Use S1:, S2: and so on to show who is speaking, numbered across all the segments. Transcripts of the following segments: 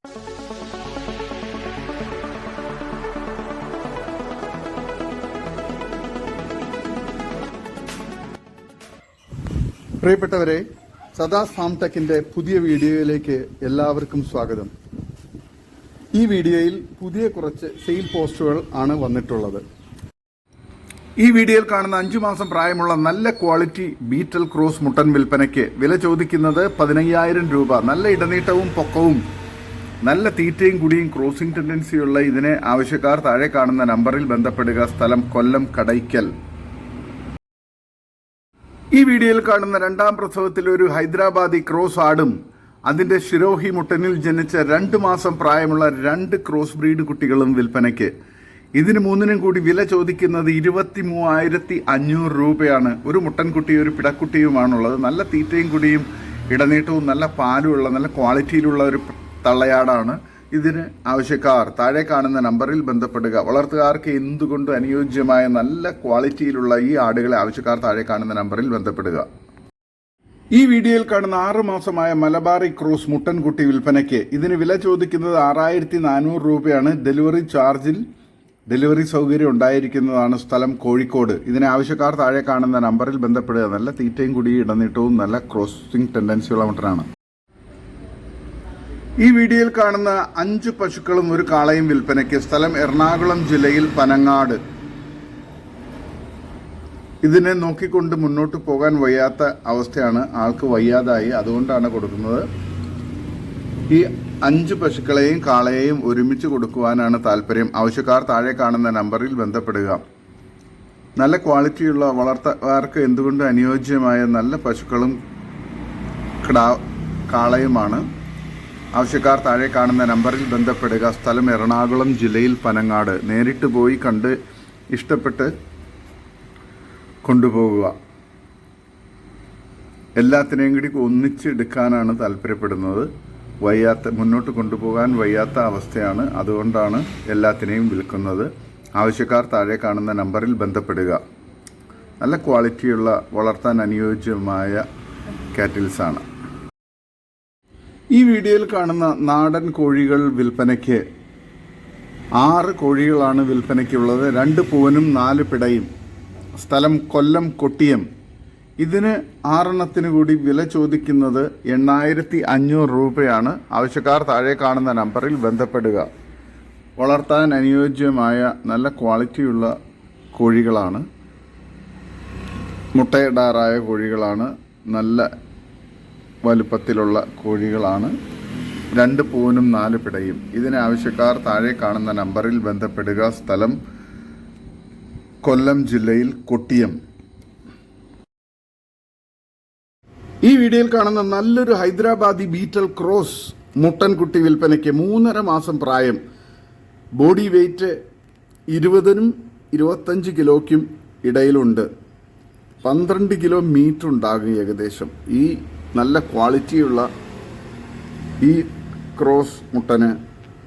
S1: പ്രിയപ്പെട്ടവരെ, സദാസ് ഫാം ടെക്കിന്റെ പുതിയ വീഡിയോയിലേക്ക് എല്ലാവർക്കും സ്വാഗതം. ഈ വീഡിയോയിൽ പുതിയ കുറച്ച് സെയിൽ പോസ്റ്റുകൾ ആണ് വന്നിട്ടുള്ളത്. ഈ വീഡിയോയിൽ കാണുന്ന 5 മാസം പ്രായമുള്ള നല്ല ക്വാളിറ്റി ബീറ്റൽ ക്രോസ് മുട്ടൻ വിൽപ്പനയ്ക്ക് വില ചോദിക്കുന്നത് 15,000 രൂപ. നല്ല ഇടനീട്ടവും പൊക്കവും നല്ല തീറ്റയും കുടിയും ക്രോസിംഗ് ടെൻഡൻസിയുള്ള ഇതിനെ ആവശ്യക്കാർ താഴെ കാണുന്ന നമ്പറിൽ ബന്ധപ്പെടുക. സ്ഥലം കൊല്ലം കടയ്ക്കൽ. ഈ വീഡിയോയിൽ കാണുന്ന 2ാം പ്രസവത്തിൽ ഒരു ഹൈദരാബാദി ക്രോസ് ആടും അതിന്റെ ശിരോഹി മുട്ടനിൽ ജനിച്ച 2 മാസം പ്രായമുള്ള 2 ക്രോസ് ബ്രീഡ് കുട്ടികളും വിൽപ്പനയ്ക്ക്. ഇതിന് 3നും കൂടി വില ചോദിക്കുന്നത് 23,500 രൂപയാണ്. ഒരു മുട്ടൻകുട്ടി ഒരു പിടക്കുട്ടിയുമാണുള്ളത്. നല്ല തീറ്റയും കുടിയും ഇടനീട്ടവും നല്ല പാലുമുള്ള നല്ല ക്വാളിറ്റിയിലുള്ള ഒരു തള്ളയാടാണ്. ഇതിന് ആവശ്യക്കാർ താഴെ കാണുന്ന നമ്പറിൽ ബന്ധപ്പെടുക. വളർത്തുകാർക്ക് എന്തുകൊണ്ട് അനുയോജ്യമായ നല്ല ക്വാളിറ്റിയിലുള്ള ഈ ആടുകളെ ആവശ്യക്കാർ താഴെ കാണുന്ന നമ്പറിൽ ബന്ധപ്പെടുക. ഈ വീഡിയോയിൽ കാണുന്ന 6 മാസമായ മലബാറി ക്രോസ് മുട്ടൻകുട്ടി വിൽപ്പനയ്ക്ക്. ഇതിന് വില ചോദിക്കുന്നത് 6,400 രൂപയാണ്. ഡെലിവറി ചാർജിൽ ഡെലിവറി സൗകര്യം ഉണ്ടായിരിക്കുന്നതാണ്. സ്ഥലം കോഴിക്കോട്. ഇതിനെ ആവശ്യക്കാർ താഴെ കാണുന്ന നമ്പറിൽ ബന്ധപ്പെടുക. നല്ല തീറ്റയും കുടിയും ഇടനീട്ടവും നല്ല ക്രോസിംഗ് ടെൻഡൻസിയുള്ള മുട്ടനാണ്. ഈ വീഡിയോയിൽ കാണുന്ന 5 പശുക്കളും ഒരു കാളയും വിൽപ്പനയ്ക്ക്. സ്ഥലം എറണാകുളം ജില്ലയിൽ പനങ്ങാട്. ഇതിനെ നോക്കിക്കൊണ്ട് മുന്നോട്ട് പോകാൻ വയ്യാത്ത അവസ്ഥയാണ്. ആൾക്ക് വയ്യാതായി, അതുകൊണ്ടാണ് കൊടുക്കുന്നത്. ഈ 5 പശുക്കളെയും കാളയെയും ഒരുമിച്ച് കൊടുക്കുവാനാണ് താല്പര്യം. ആവശ്യക്കാർ താഴെ കാണുന്ന നമ്പറിൽ ബന്ധപ്പെടുക. നല്ല ക്വാളിറ്റിയുള്ള വളർത്തുകാർക്ക് എന്തുകൊണ്ട് അനുയോജ്യമായ നല്ല പശുക്കളും കാളയുമാണ്. ആവശ്യക്കാർ താഴെ കാണുന്ന നമ്പറിൽ ബന്ധപ്പെടുക. സ്ഥലം എറണാകുളം ജില്ലയിൽ പനങ്ങാട്. നേരിട്ട് പോയി കണ്ട് ഇഷ്ടപ്പെട്ട് കൊണ്ടുപോകുക. എല്ലാത്തിനെയും കൂടി ഒന്നിച്ചെടുക്കാനാണ് താല്പര്യപ്പെടുന്നത്. മുന്നോട്ട് കൊണ്ടുപോകാൻ വയ്യാത്ത അവസ്ഥയാണ്. അതുകൊണ്ടാണ് എല്ലാത്തിനെയും വിൽക്കുന്നത്. ആവശ്യക്കാർ താഴെ കാണുന്ന നമ്പറിൽ ബന്ധപ്പെടുക. നല്ല ക്വാളിറ്റിയുള്ള വളർത്താൻ അനുയോജ്യമായ കാറ്റിൽസാണ്. ഈ വീഡിയോയിൽ കാണുന്ന നാടൻ കോഴികൾ വിൽപ്പനയ്ക്ക്. 6 കോഴികളാണ് വിൽപ്പനയ്ക്കുള്ളത്. 2 പൂവനും 4 പിടയും. സ്ഥലം കൊല്ലം കൊട്ടിയം. ഇതിന് 6 കൂടി വില ചോദിക്കുന്നത് 8,500 രൂപയാണ്. ആവശ്യക്കാർ താഴെ കാണുന്ന നമ്പറിൽ ബന്ധപ്പെടുക. വളർത്താൻ അനുയോജ്യമായ നല്ല ക്വാളിറ്റിയുള്ള കോഴികളാണ്. മുട്ടയിടാറായ കോഴികളാണ്. നല്ല വലുപ്പത്തിലുള്ള കോഴികളാണ്. 2 പൂവനും 4 പിടയും. ഇതിന് ആവശ്യക്കാർ താഴെ കാണുന്ന നമ്പറിൽ ബന്ധപ്പെടുക. സ്ഥലം കൊല്ലം ജില്ലയിൽ കൊട്ടിയം. ഈ വീഡിയോയിൽ കാണുന്ന നല്ലൊരു ഹൈദരാബാദി ബീറ്റൽ ക്രോസ് മുട്ടൻകുട്ടി വിൽപ്പനയ്ക്ക്. 3.5 മാസം പ്രായം. ബോഡി വെയ്റ്റ് 20നും 25 കിലോയ്ക്കും ഇടയിലുണ്ട്. 12 കിലോ മീറ്റ് ഉണ്ടാകും ഏകദേശം. ഈ നല്ല ക്വാളിറ്റിയുള്ള ഈ ക്രോസ്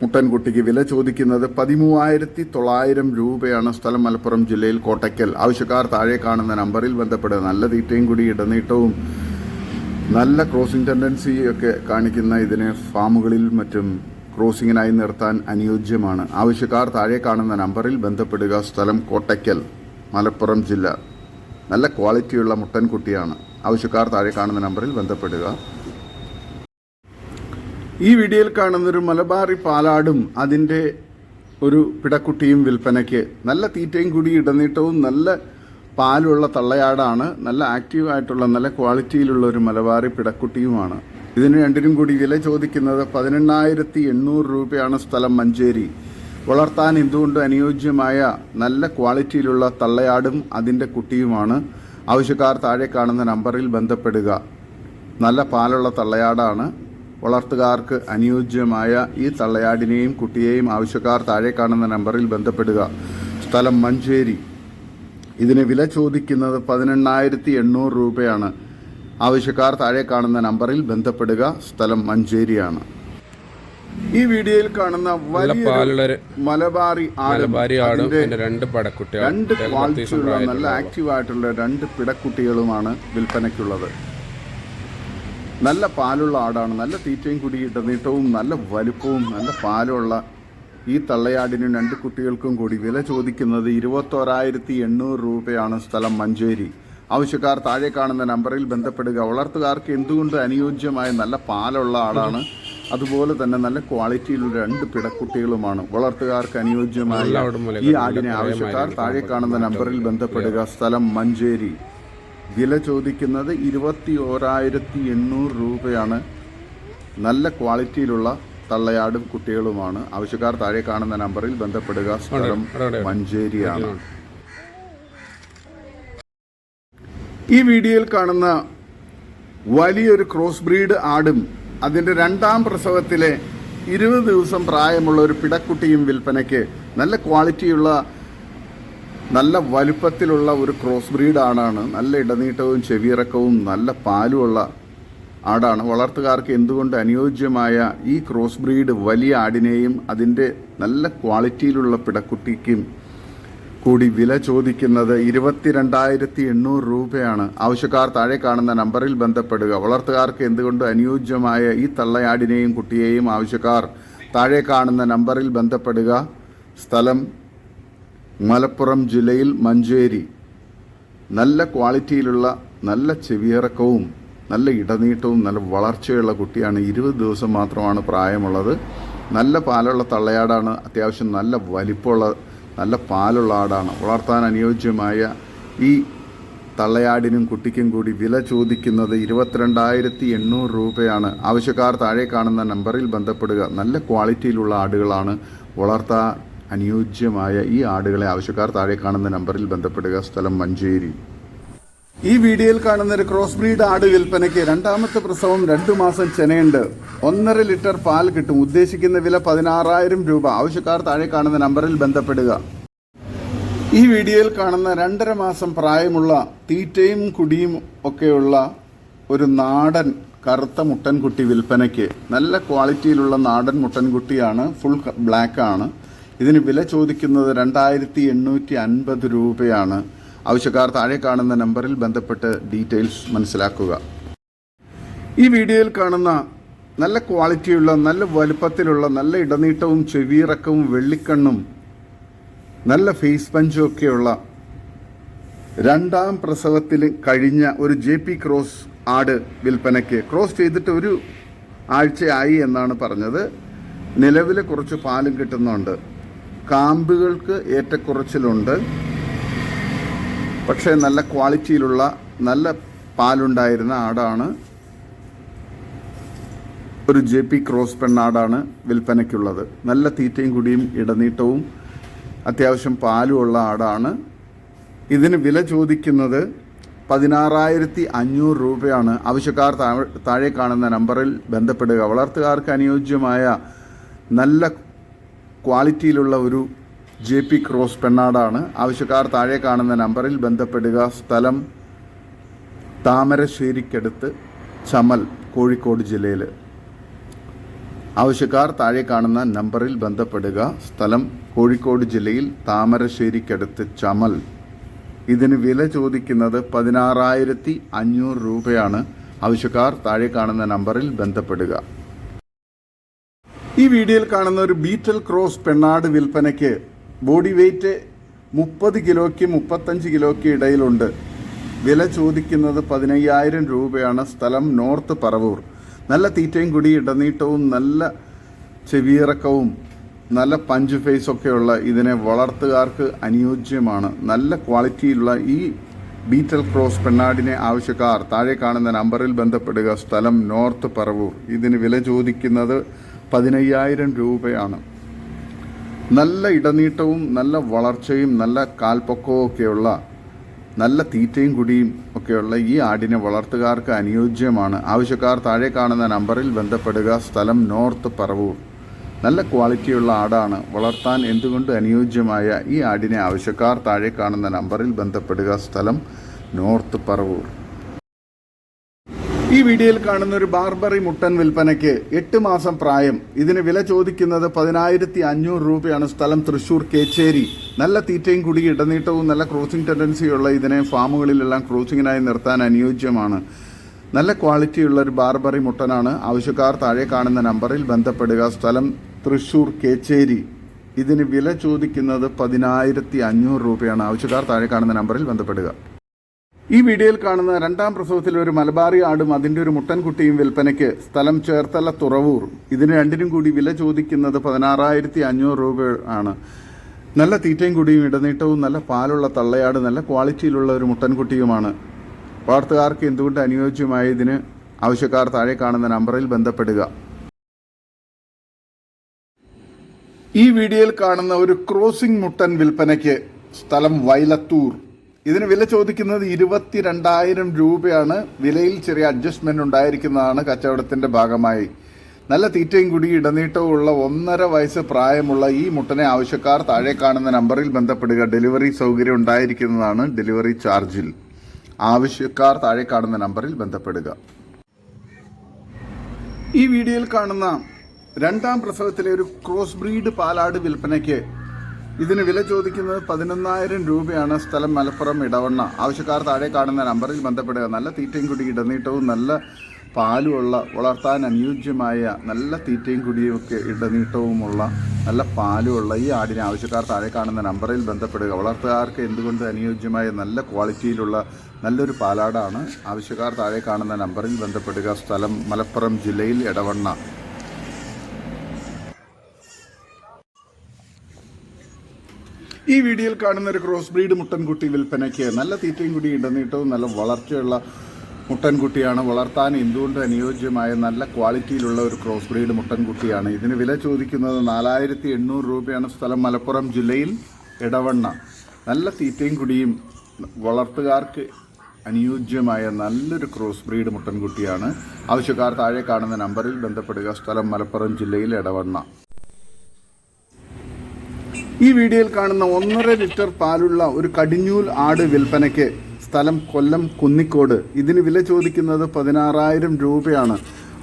S1: മുട്ടൻകുട്ടിക്ക് വില ചോദിക്കുന്നത് 13,900 രൂപയാണ്. സ്ഥലം മലപ്പുറം ജില്ലയിൽ കോട്ടയ്ക്കൽ. ആവശ്യക്കാർ താഴെ കാണുന്ന നമ്പറിൽ ബന്ധപ്പെടുക. നല്ല തീറ്റയും കൂടി ഇടനീട്ടവും നല്ല ക്രോസിംഗ് ടെൻഡൻസിയൊക്കെ കാണിക്കുന്ന ഇതിനെ ഫാമുകളിൽ മറ്റും ക്രോസിങ്ങിനായി നിർത്താൻ അനുയോജ്യമാണ്. ആവശ്യക്കാർ താഴെ കാണുന്ന നമ്പറിൽ ബന്ധപ്പെടുക. സ്ഥലം കോട്ടയ്ക്കൽ, മലപ്പുറം ജില്ല. നല്ല ക്വാളിറ്റിയുള്ള മുട്ടൻകുട്ടിയാണ്. ആവശ്യക്കാർ താഴെ കാണുന്ന നമ്പറിൽ ബന്ധപ്പെടുക. ഈ വീഡിയോയിൽ കാണുന്നൊരു മലബാറി പാലാടും അതിൻ്റെ ഒരു പിടക്കുട്ടിയും വിൽപ്പനയ്ക്ക്. നല്ല തീറ്റയും കൂടി ഇടനീട്ടവും നല്ല പാലുള്ള തള്ളയാടാണ്. നല്ല ആക്റ്റീവായിട്ടുള്ള നല്ല ക്വാളിറ്റിയിലുള്ള ഒരു മലബാറി പിടക്കുട്ടിയുമാണ്. ഇതിന് 2നും കൂടി വില ചോദിക്കുന്നത് 18,800 രൂപയാണ്. സ്ഥലം മഞ്ചേരി. വളർത്താൻ എന്തുകൊണ്ട് അനുയോജ്യമായ നല്ല ക്വാളിറ്റിയിലുള്ള തള്ളയാടും അതിൻ്റെ കുട്ടിയുമാണ്. ആവശ്യക്കാർ താഴെ കാണുന്ന നമ്പറിൽ ബന്ധപ്പെടുക. നല്ല പാലുള്ള തള്ളയാടാണ്. വളർത്തുകാർക്ക് അനുയോജ്യമായ ഈ തള്ളയാടിനെയും കുട്ടിയെയും ആവശ്യക്കാർ താഴെ കാണുന്ന നമ്പറിൽ ബന്ധപ്പെടുക. സ്ഥലം മഞ്ചേരി. ഇതിന് വില ചോദിക്കുന്നത് 18,800 രൂപയാണ്. ആവശ്യക്കാർ താഴെ കാണുന്ന നമ്പറിൽ ബന്ധപ്പെടുക. സ്ഥലം മഞ്ചേരിയാണ്. ഈ വീഡിയോയിൽ കാണുന്ന വലിയ മലബാറി ആടിന്റെ 2 ക്വാളിറ്റിയുള്ള നല്ല ആക്റ്റീവായിട്ടുള്ള 2 പിടക്കുട്ടികളുമാണ് വിൽപ്പനയ്ക്കുള്ളത്. നല്ല പാലുള്ള ആടാണ്. നല്ല തീറ്റയും കുടി ഇടനീട്ടവും നല്ല വലുപ്പവും നല്ല പാലുള്ള ഈ തള്ളയാടിനും 2 കുട്ടികൾക്കും കൂടി വില ചോദിക്കുന്നത് 21,800 രൂപയാണ്. സ്ഥലം മഞ്ചേരി. ആവശ്യക്കാർ താഴെ കാണുന്ന നമ്പറിൽ ബന്ധപ്പെടുക. വളർത്തുകാർക്ക് എന്തുകൊണ്ട് അനുയോജ്യമായ നല്ല പാലുള്ള ആടാണ്. അതുപോലെ തന്നെ നല്ല ക്വാളിറ്റിയിലുള്ള 2 പിടക്കുട്ടികളുമാണ്. വളർത്തുകാർക്ക് അനുയോജ്യമായ ഈ ആടിനെ ആവശ്യക്കാർ താഴെ കാണുന്ന നമ്പറിൽ ബന്ധപ്പെടുക. സ്ഥലം മഞ്ചേരി. വില ചോദിക്കുന്നത് 21,800 രൂപയാണ്. നല്ല ക്വാളിറ്റിയിലുള്ള തള്ളയാടും കുട്ടികളുമാണ്. ആവശ്യക്കാർ താഴെ കാണുന്ന നമ്പറിൽ ബന്ധപ്പെടുക. സ്ഥലം മഞ്ചേരിയാണ്. ഈ വീഡിയോയിൽ കാണുന്ന വലിയൊരു ക്രോസ് ബ്രീഡ് ആടും അതിൻ്റെ 2ാം പ്രസവത്തിലെ 20 ദിവസം പ്രായമുള്ള ഒരു പിടക്കുട്ടിയും വിൽപ്പനയ്ക്ക്. നല്ല ക്വാളിറ്റിയുള്ള നല്ല വലുപ്പത്തിലുള്ള ഒരു ക്രോസ് ബ്രീഡ് ആടാണ്. നല്ല ഇടനീട്ടവും ചെവിയിറക്കവും നല്ല പാലുമുള്ള ആടാണ്. വളർത്തുകാർക്ക് എന്തുകൊണ്ട് അനുയോജ്യമായ ഈ ക്രോസ് ബ്രീഡ് വലിയ ആടിനെയും അതിൻ്റെ നല്ല ക്വാളിറ്റിയിലുള്ള പിടക്കുട്ടിക്കും കൂടി വില ചോദിക്കുന്നത് 22,800 രൂപയാണ്. ആവശ്യക്കാർ താഴെ കാണുന്ന നമ്പറിൽ ബന്ധപ്പെടുക. വളർത്തുകാർക്ക് എന്തുകൊണ്ട് അനുയോജ്യമായ ഈ തള്ളയാടിനെയും കുട്ടിയെയും ആവശ്യക്കാർ താഴെ കാണുന്ന നമ്പറിൽ ബന്ധപ്പെടുക. സ്ഥലം മലപ്പുറം ജില്ലയിൽ മഞ്ചേരി. നല്ല ക്വാളിറ്റിയിലുള്ള നല്ല ചെവിയിറക്കവും നല്ല ഇടനീട്ടവും നല്ല വളർച്ചയുള്ള കുട്ടിയാണ്. 20 ദിവസം മാത്രമാണ് പ്രായമുള്ളത്. നല്ല പാലുള്ള തള്ളയാടാണ്. അത്യാവശ്യം നല്ല വലിപ്പമുള്ള നല്ല പാലുള്ള ആടാണ്. വളർത്താൻ അനുയോജ്യമായ ഈ തള്ളയാടിനും കുട്ടിക്കും കൂടി വില ചോദിക്കുന്നത് 22,800 രൂപയാണ്. ആവശ്യക്കാർ താഴെ കാണുന്ന നമ്പറിൽ ബന്ധപ്പെടുക. നല്ല ക്വാളിറ്റിയിലുള്ള ആടുകളാണ്. വളർത്താൻ അനുയോജ്യമായ ഈ ആടുകളെ ആവശ്യക്കാർ താഴെ കാണുന്ന നമ്പറിൽ ബന്ധപ്പെടുക. സ്ഥലം മഞ്ചേരി. ഈ വീഡിയോയിൽ കാണുന്ന ഒരു ക്രോസ് ബ്രീഡ് ആട് വിൽപ്പനയ്ക്ക്. 2ാമത്തെ പ്രസവം 2 മാസം ചെനയുണ്ട്. 1.5 ലിറ്റർ പാൽ കിട്ടും. ഉദ്ദേശിക്കുന്ന വില 16,000 രൂപ. ആവശ്യക്കാർ താഴെ കാണുന്ന നമ്പറിൽ ബന്ധപ്പെടുക. ഈ വീഡിയോയിൽ കാണുന്ന 2.5 മാസം പ്രായമുള്ള തീറ്റയും കുടിയും ഒക്കെയുള്ള ഒരു നാടൻ കറുത്ത മുട്ടൻകുട്ടി വിൽപ്പനയ്ക്ക്. നല്ല ക്വാളിറ്റിയിലുള്ള നാടൻ മുട്ടൻകുട്ടിയാണ്. ഫുൾ ബ്ലാക്ക് ആണ്. ഇതിന് വില ചോദിക്കുന്നത് 2,850 രൂപയാണ്. ആവശ്യക്കാർ താഴെ കാണുന്ന നമ്പറിൽ ബന്ധപ്പെട്ട് ഡീറ്റെയിൽസ് മനസ്സിലാക്കുക. ഈ വീഡിയോയിൽ കാണുന്ന നല്ല ക്വാളിറ്റിയുള്ള നല്ല വലുപ്പത്തിലുള്ള നല്ല ഇടനീട്ടവും ചെവിയിറക്കവും വെള്ളിക്കണ്ണും നല്ല ഫേസ് പഞ്ചും ഒക്കെയുള്ള 2ാം പ്രസവത്തിൽ കഴിഞ്ഞ ഒരു JP ക്രോസ് ആട് വിൽപ്പനയ്ക്ക്. ക്രോസ് ചെയ്തിട്ട് 1 ആഴ്ചയായി എന്നാണ് പറഞ്ഞത്. നിലവിൽ കുറച്ച് പാലും കിട്ടുന്നുണ്ട്. കാമ്പുകൾക്ക് ഏറ്റക്കുറച്ചിലുണ്ട്. പക്ഷേ നല്ല ക്വാളിറ്റിയിലുള്ള നല്ല പാലുണ്ടായിരുന്ന ആടാണ്. ഒരു JP ക്രോസ് പെണ്ണാടാണ് വിൽപ്പനയ്ക്കുള്ളത്. നല്ല തീറ്റയും കുടിയും ഇടനീട്ടവും അത്യാവശ്യം പാലുമുള്ള ആടാണ്. ഇതിന് വില ചോദിക്കുന്നത് 16,500 രൂപയാണ്. ആവശ്യക്കാർ താഴെ കാണുന്ന നമ്പറിൽ ബന്ധപ്പെടുക. വളർത്തുകാർക്ക് അനുയോജ്യമായ നല്ല ക്വാളിറ്റിയിലുള്ള ഒരു JP ക്രോസ് പെണ്ണാടാണ്. ആവശ്യക്കാർ താഴെ കാണുന്ന നമ്പറിൽ ബന്ധപ്പെടുക. സ്ഥലം താമരശ്ശേരിക്കടുത്ത് ചമൽ, കോഴിക്കോട് ജില്ലയിൽ. ആവശ്യക്കാർ താഴെ കാണുന്ന നമ്പറിൽ ബന്ധപ്പെടുക. സ്ഥലം കോഴിക്കോട് ജില്ലയിൽ താമരശ്ശേരിക്കടുത്ത് ചമൽ. ഇതിന് വില ചോദിക്കുന്നത് 16,500 രൂപയാണ്. ആവശ്യക്കാർ താഴെ കാണുന്ന നമ്പറിൽ ബന്ധപ്പെടുക. ഈ വീഡിയോയിൽ കാണുന്ന ഒരു ബീറ്റൽ ക്രോസ് പെണ്ണാട് വിൽപ്പനയ്ക്ക്. ബോഡി വെയ്റ്റ് 30 കിലോയ്ക്ക് 35 കിലോയ്ക്ക് ഇടയിലുണ്ട്. വില ചോദിക്കുന്നത് 15,000 രൂപയാണ്. സ്ഥലം നോർത്ത് പറവൂർ. നല്ല തീറ്റയും കുടി ഇടനീട്ടവും നല്ല ചെവിയിറക്കവും നല്ല പഞ്ച് ഫേസൊക്കെയുള്ള ഇതിനെ വളർത്തുകാർക്ക് അനുയോജ്യമാണ്. നല്ല ക്വാളിറ്റിയിലുള്ള ഈ ബീറ്റൽ ക്രോസ് പെണ്ണാടിനെ ആവശ്യക്കാർ താഴെ കാണുന്ന നമ്പറിൽ ബന്ധപ്പെടുക. സ്ഥലം നോർത്ത് പറവൂർ. ഇതിന് വില ചോദിക്കുന്നത് 15,000 രൂപയാണ്. നല്ല ഇടനീട്ടവും നല്ല വളർച്ചയും നല്ല കാൽപ്പൊക്കവും ഒക്കെയുള്ള നല്ല തീറ്റയും കുടിയും ഒക്കെയുള്ള ഈ ആടിനെ വളർത്തുകാർക്ക് അനുയോജ്യമാണ്. ആവശ്യക്കാർ താഴെ കാണുന്ന നമ്പറിൽ ബന്ധപ്പെടുക. സ്ഥലം നോർത്ത് പറവൂർ. നല്ല ക്വാളിറ്റിയുള്ള ആടാണ്. വളർത്താൻ എന്തുകൊണ്ട് അനുയോജ്യമായ ഈ ആടിനെ ആവശ്യക്കാർ താഴെ കാണുന്ന നമ്പറിൽ ബന്ധപ്പെടുക. സ്ഥലം നോർത്ത് പറവൂർ. ഈ വീഡിയോയിൽ കാണുന്ന ഒരു ബാർബറി മുട്ടൻ വിൽപ്പനയ്ക്ക്. 8 മാസം പ്രായം. ഇതിന് വില ചോദിക്കുന്നത് 10,500 രൂപയാണ്. സ്ഥലം തൃശ്ശൂർ കേച്ചേരി. നല്ല തീറ്റയും കുടി ഇടനീട്ടവും നല്ല ക്രോസിംഗ് ടെൻഡൻസിയുള്ള ഇതിനെ ഫാമുകളിലെല്ലാം ക്രോസിങ്ങിനായി നിർത്താൻ അനുയോജ്യമാണ്. നല്ല ക്വാളിറ്റിയുള്ള ഒരു ബാർബറി മുട്ടനാണ്. ആവശ്യക്കാർ താഴെ കാണുന്ന നമ്പറിൽ ബന്ധപ്പെടുക. സ്ഥലം തൃശ്ശൂർ കേച്ചേരി. ഇതിന് വില ചോദിക്കുന്നത് 10,500 രൂപയാണ്. ആവശ്യക്കാർ താഴെ കാണുന്ന നമ്പറിൽ ബന്ധപ്പെടുക. ഈ വീഡിയോയിൽ കാണുന്ന രണ്ടാം പ്രസവത്തിൽ ഒരു മലബാറി ആടും അതിൻ്റെ ഒരു മുട്ടൻകുട്ടിയും വിൽപ്പനയ്ക്ക്. സ്ഥലം ചേർത്തല തുറവൂർ. ഇതിന് രണ്ടിനും കൂടി വില ചോദിക്കുന്നത് 16,500 രൂപ ആണ്. നല്ല തീറ്റയും കുടിയും ഇടനീട്ടവും നല്ല പാലുള്ള തള്ളയാട് നല്ല ക്വാളിറ്റിയിലുള്ള ഒരു മുട്ടൻകുട്ടിയുമാണ്. വളർത്തുകാർക്ക് എന്തുകൊണ്ട് അനുയോജ്യമായ ഇതിന് ആവശ്യക്കാർ താഴെ കാണുന്ന നമ്പറിൽ ബന്ധപ്പെടുക. ഈ വീഡിയോയിൽ കാണുന്ന ഒരു ക്രോസിംഗ് മുട്ടൻ വിൽപ്പനയ്ക്ക്. സ്ഥലം വൈലത്തൂർ. ഇതിന് വില ചോദിക്കുന്നത് 22,000 രൂപയാണ്. വിലയിൽ ചെറിയ അഡ്ജസ്റ്റ്മെന്റ് ഉണ്ടായിരിക്കുന്നതാണ് കച്ചവടത്തിന്റെ ഭാഗമായി. നല്ല തീറ്റയും കുടി ഇടനീട്ടവും ഉള്ള 1.5 വയസ്സ് പ്രായമുള്ള ഈ മുട്ടനെ ആവശ്യക്കാർ താഴെ കാണുന്ന നമ്പറിൽ ബന്ധപ്പെടുക. ഡെലിവറി സൗകര്യം ഉണ്ടായിരിക്കുന്നതാണ്. ഡെലിവറി ചാർജിൽ. ആവശ്യക്കാർ താഴെ കാണുന്ന നമ്പറിൽ ബന്ധപ്പെടുക. ഈ വീഡിയോയിൽ കാണുന്ന രണ്ടാം പ്രസവത്തിലെ ഒരു ക്രോസ് ബ്രീഡ് പാലാട് വിൽപ്പനയ്ക്ക്. ഇതിന് വില ചോദിക്കുന്നത് 11,000 രൂപയാണ്. സ്ഥലം മലപ്പുറം ഇടവണ്ണ. ആവശ്യക്കാർ താഴെ കാണുന്ന നമ്പറിൽ ബന്ധപ്പെടുക. നല്ല തീറ്റയും കുടി ഇടനീട്ടവും നല്ല പാലുമുള്ള വളർത്താൻ അനുയോജ്യമായ നല്ല തീറ്റയും കുടിയും ഒക്കെ ഇടനീട്ടവുമുള്ള നല്ല പാലുമുള്ള ഈ ആടിനെ ആവശ്യക്കാർ താഴെ കാണുന്ന നമ്പറിൽ ബന്ധപ്പെടുക. വളർത്തുകാർക്ക് എന്തുകൊണ്ട് അനുയോജ്യമായ നല്ല ക്വാളിറ്റിയിലുള്ള നല്ലൊരു പാലാടാണ്. ആവശ്യക്കാർ താഴെ കാണുന്ന നമ്പറിൽ ബന്ധപ്പെടുക. സ്ഥലം മലപ്പുറം ജില്ലയിൽ ഇടവണ്ണ. ഈ വീഡിയോയിൽ കാണുന്ന ഒരു ക്രോസ് ബ്രീഡ് മുട്ടൻകുട്ടി വിൽപ്പനയ്ക്ക്. നല്ല തീറ്റയും കുടി ഇടനീട്ടവും നല്ല വളർച്ചയുള്ള മുട്ടൻകുട്ടിയാണ്. വളർത്താൻ എന്തുകൊണ്ട് അനുയോജ്യമായ നല്ല ക്വാളിറ്റിയിലുള്ള ഒരു ക്രോസ് ബ്രീഡ് മുട്ടൻകുട്ടിയാണ്. ഇതിന് വില ചോദിക്കുന്നത് 4,800 രൂപയാണ്. സ്ഥലം മലപ്പുറം ജില്ലയിൽ ഇടവണ്ണ. നല്ല തീറ്റയും കുടിയും വളർത്തുകാർക്ക് അനുയോജ്യമായ നല്ലൊരു ക്രോസ് ബ്രീഡ് മുട്ടൻകുട്ടിയാണ്. ആവശ്യക്കാർ താഴെ കാണുന്ന നമ്പറിൽ ബന്ധപ്പെടുക. സ്ഥലം മലപ്പുറം ജില്ലയിൽ ഇടവണ്ണ. ഈ വീഡിയോയിൽ കാണുന്ന 1.5 ലിറ്റർ പാലുള്ള ഒരു കടിഞ്ഞൂൽ ആട് വിൽപ്പനയ്ക്ക്. സ്ഥലം കൊല്ലം കുന്നിക്കോട്. ഇതിന് വില ചോദിക്കുന്നത് 16,000 രൂപയാണ്.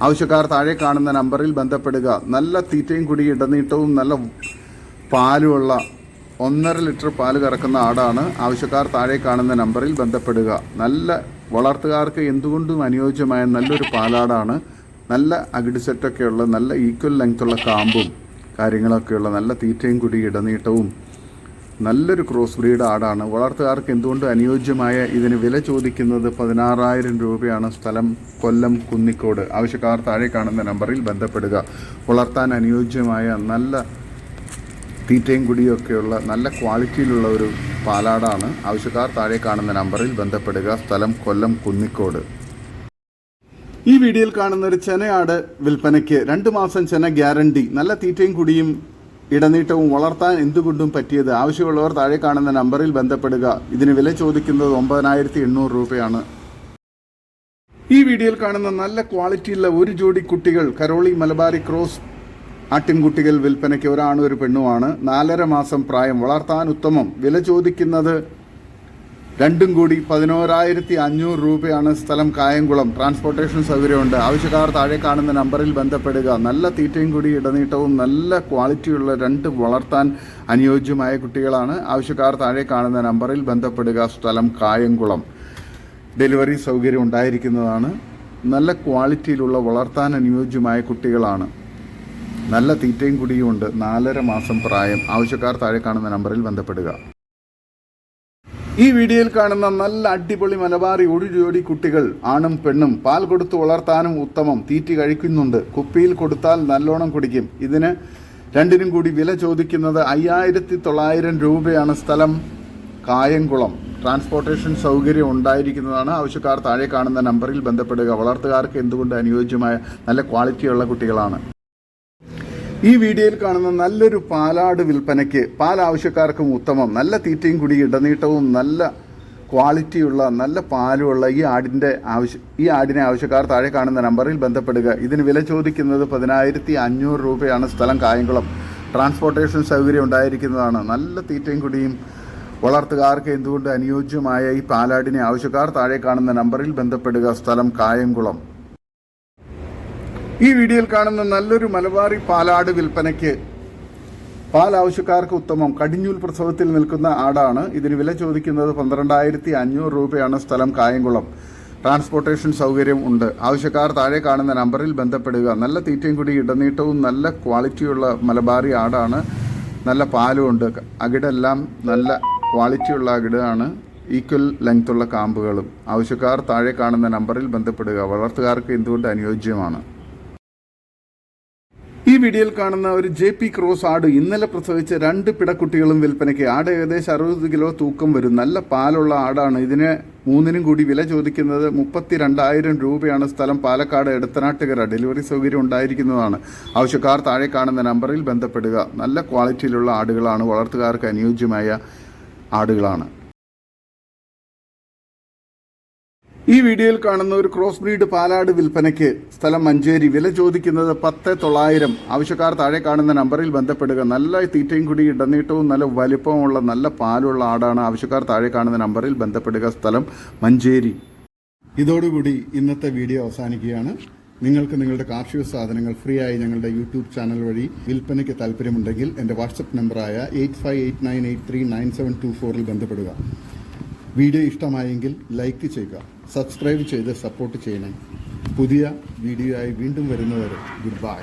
S1: ആവശ്യക്കാർ താഴെ കാണുന്ന നമ്പറിൽ ബന്ധപ്പെടുക. നല്ല തീറ്റയും കുടി ഇടനീട്ടവും നല്ല പാലുമുള്ള 1.5 ലിറ്റർ പാല് കറക്കുന്ന ആടാണ്. ആവശ്യക്കാർ താഴെ കാണുന്ന നമ്പറിൽ ബന്ധപ്പെടുക. നല്ല വളർത്തുകാർക്ക് എന്തുകൊണ്ടും അനുയോജ്യമായ നല്ലൊരു പാലാടാണ്. നല്ല അകിട് സെറ്റൊക്കെയുള്ള നല്ല ഈക്വൽ ലെങ്ത്തുള്ള കാമ്പും കാര്യങ്ങളൊക്കെയുള്ള നല്ല തീറ്റയും കുടി ഇടനീട്ടവും നല്ലൊരു ക്രോസ് ബ്രീഡ് ആടാണ്. വളർത്തുകാർക്ക് എന്തുകൊണ്ട് അനുയോജ്യമായ ഇതിന് വില ചോദിക്കുന്നത് 16,000 രൂപയാണ്. സ്ഥലം കൊല്ലം കുന്നിക്കോട്. ആവശ്യക്കാർ താഴെ കാണുന്ന നമ്പറിൽ ബന്ധപ്പെടുക. വളർത്താൻ അനുയോജ്യമായ നല്ല തീറ്റയും കുടിയൊക്കെയുള്ള നല്ല ക്വാളിറ്റിയിലുള്ള ഒരു പാലാടാണ്. ആവശ്യക്കാർ താഴെ കാണുന്ന നമ്പറിൽ ബന്ധപ്പെടുക. സ്ഥലം കൊല്ലം കുന്നിക്കോട്. ഈ വീഡിയോയിൽ കാണുന്ന ഒരു ചെനയാട് വിൽപ്പനയ്ക്ക്. 2 മാസം ചെന ഗ്യാരണ്ടി. നല്ല തീറ്റയും കുടിയും ഇടനീട്ടവും വളർത്താൻ എന്തുകൊണ്ടും പറ്റിയത്. ആവശ്യമുള്ളവർ താഴെ കാണുന്ന നമ്പറിൽ ബന്ധപ്പെടുക. ഇതിന് വില ചോദിക്കുന്നത് 9,800 രൂപയാണ്. ഈ വീഡിയോയിൽ കാണുന്ന നല്ല ക്വാളിറ്റിയുള്ള ഒരു ജോഡി കുട്ടികൾ കരോളി മലബാറി ക്രോസ് ആട്ടിൻകുട്ടികൾ വിൽപ്പനയ്ക്ക്. ഒരാണും ഒരു പെണ്ണുമാണ്. 4.5 മാസം പ്രായം. വളർത്താൻ ഉത്തമം. വില ചോദിക്കുന്നത് രണ്ടും കൂടി 11,500 രൂപയാണ്. സ്ഥലം കായംകുളം. ട്രാൻസ്പോർട്ടേഷൻ സൗകര്യമുണ്ട്. ആവശ്യക്കാർ താഴെ കാണുന്ന നമ്പറിൽ ബന്ധപ്പെടുക. നല്ല തീറ്റയും കൂടി ഇടനീട്ടവും നല്ല ക്വാളിറ്റിയുള്ള 2 വളർത്താൻ അനുയോജ്യമായ കുട്ടികളാണ്. ആവശ്യക്കാർ താഴെ കാണുന്ന നമ്പറിൽ ബന്ധപ്പെടുക. സ്ഥലം കായംകുളം. ഡെലിവറി സൗകര്യം ഉണ്ടായിരിക്കുന്നതാണ്. നല്ല ക്വാളിറ്റിയിലുള്ള വളർത്താൻ അനുയോജ്യമായ കുട്ടികളാണ്. നല്ല തീറ്റയും കുടിയും ഉണ്ട്. 4.5 മാസം പ്രായം. ആവശ്യക്കാർ താഴെ കാണുന്ന നമ്പറിൽ ബന്ധപ്പെടുക. ഈ വീഡിയോയിൽ കാണുന്ന നല്ല അടിപൊളി മലബാറി ഒരു ജോഡി കുട്ടികൾ ആണും പെണ്ണും. പാൽ കൊടുത്ത് വളർത്താനും ഉത്തമം. തീറ്റി കഴിക്കുന്നുണ്ട്. കുപ്പിയിൽ കൊടുത്താൽ നല്ലോണം കുടിക്കും. ഇതിന് രണ്ടിനും കൂടി വില ചോദിക്കുന്നത് 5,900 രൂപയാണ്. സ്ഥലം കായംകുളം. ട്രാൻസ്പോർട്ടേഷൻ സൗകര്യം ഉണ്ടായിരിക്കുന്നതാണ്. ആവശ്യക്കാർ താഴെ കാണുന്ന നമ്പറിൽ ബന്ധപ്പെടുക. വളർത്തുകാർക്ക് എന്തുകൊണ്ട് അനുയോജ്യമായ നല്ല ക്വാളിറ്റിയുള്ള കുട്ടികളാണ്. ഈ വീഡിയോയിൽ കാണുന്ന നല്ലൊരു പാലാട് വിൽപ്പനയ്ക്ക്. പാൽ ആവശ്യക്കാർക്കും ഉത്തമം. നല്ല തീറ്റയും കുടി ഇടനീട്ടവും നല്ല ക്വാളിറ്റിയുള്ള നല്ല പാലുമുള്ള ഈ ആടിനെ ആവശ്യക്കാർ താഴെ കാണുന്ന നമ്പറിൽ ബന്ധപ്പെടുക. ഇതിന് വില ചോദിക്കുന്നത് 10,500 രൂപയാണ്. സ്ഥലം കായംകുളം. ട്രാൻസ്പോർട്ടേഷൻ സൗകര്യം ഉണ്ടായിരിക്കുന്നതാണ്. നല്ല തീറ്റയും കുടിയും വളർത്തുകാർക്ക് എന്തുകൊണ്ട് അനുയോജ്യമായ ഈ പാലാടിനെ ആവശ്യക്കാർ താഴെ കാണുന്ന നമ്പറിൽ ബന്ധപ്പെടുക. സ്ഥലം കായംകുളം. ഈ വീഡിയോയിൽ കാണുന്ന നല്ലൊരു മലബാറി പാലാട് വിൽപ്പനയ്ക്ക്. പാൽ ആവശ്യക്കാർക്ക് ഉത്തമം. കടിഞ്ഞൂൽ പ്രസവത്തിൽ നിൽക്കുന്ന ആടാണ്. ഇതിന് വില ചോദിക്കുന്നത് 12,500 രൂപയാണ്. സ്ഥലം കായംകുളം. ട്രാൻസ്പോർട്ടേഷൻ സൗകര്യം ഉണ്ട്. ആവശ്യക്കാർ താഴെ കാണുന്ന നമ്പറിൽ ബന്ധപ്പെടുക. നല്ല തീറ്റയും കൂടി ഇടനീട്ടവും നല്ല ക്വാളിറ്റിയുള്ള മലബാറി ആടാണ്. നല്ല പാലും ഉണ്ട്. അകിടെല്ലാം നല്ല ക്വാളിറ്റിയുള്ള അകിടാണ്. ഈക്വൽ ലെങ്ത്തുള്ള കാമ്പുകളും. ആവശ്യക്കാർ താഴെ കാണുന്ന നമ്പറിൽ ബന്ധപ്പെടുക. വളർത്തുകാർക്ക് എന്തുകൊണ്ട് അനുയോജ്യമാണ്. ഈ വീഡിയോയിൽ കാണുന്ന ഒരു JP ക്രോസ് ആട് ഇന്നലെ പ്രസവിച്ച 2 പിടക്കുട്ടികളും വിൽപ്പനയ്ക്ക്. ആട് ഏകദേശം 60 കിലോ തൂക്കം വരും. നല്ല പാലുള്ള ആടാണ്. ഇതിന് 3-നും കൂടി വില ചോദിക്കുന്നത് 32,000 രൂപയാണ്. സ്ഥലം പാലക്കാട് എടത്തനാട്ടുകര. ഡെലിവറി സൗകര്യം ഉണ്ടായിരിക്കുന്നതാണ്. ആവശ്യക്കാർ താഴെ കാണുന്ന നമ്പറിൽ ബന്ധപ്പെടുക. നല്ല ക്വാളിറ്റിയിലുള്ള ആടുകളാണ്. വളർത്തുകാർക്ക് അനുയോജ്യമായ ആടുകളാണ്. ഈ വീഡിയോയിൽ കാണുന്ന ഒരു ക്രോസ് ബ്രീഡ് പാലാട് വിൽപ്പനയ്ക്ക്. സ്ഥലം മഞ്ചേരി. വില ചോദിക്കുന്നത് 10,900. ആവശ്യക്കാർ താഴെ കാണുന്ന നമ്പറിൽ ബന്ധപ്പെടുക. നല്ല തീറ്റയും കൂടി ഇടനീട്ടവും നല്ല വലിപ്പമുള്ള നല്ല പാലുള്ള ആടാണ്. ആവശ്യക്കാർ താഴെ കാണുന്ന നമ്പറിൽ ബന്ധപ്പെടുക. സ്ഥലം മഞ്ചേരി. ഇതോടുകൂടി ഇന്നത്തെ വീഡിയോ അവസാനിക്കുകയാണ്. നിങ്ങൾക്ക് നിങ്ങളുടെ കാർഷിക സാധനങ്ങൾ ഫ്രീ ആയി ഞങ്ങളുടെ യൂട്യൂബ് ചാനൽ വഴി വിൽപ്പനയ്ക്ക് താല്പര്യമുണ്ടെങ്കിൽ എൻ്റെ വാട്സപ്പ് നമ്പറായ 8589839724 ബന്ധപ്പെടുക. വീഡിയോ ഇഷ്ടമായെങ്കിൽ ലൈക്ക് ചെയ്യുക, സബ്സ്ക്രൈബ് ചെയ്ത് സപ്പോർട്ട് ചെയ്യണേ. പുതിയ വീഡിയോ ആയി വീണ്ടും വരുന്നവരെ ഗുഡ് ബൈ.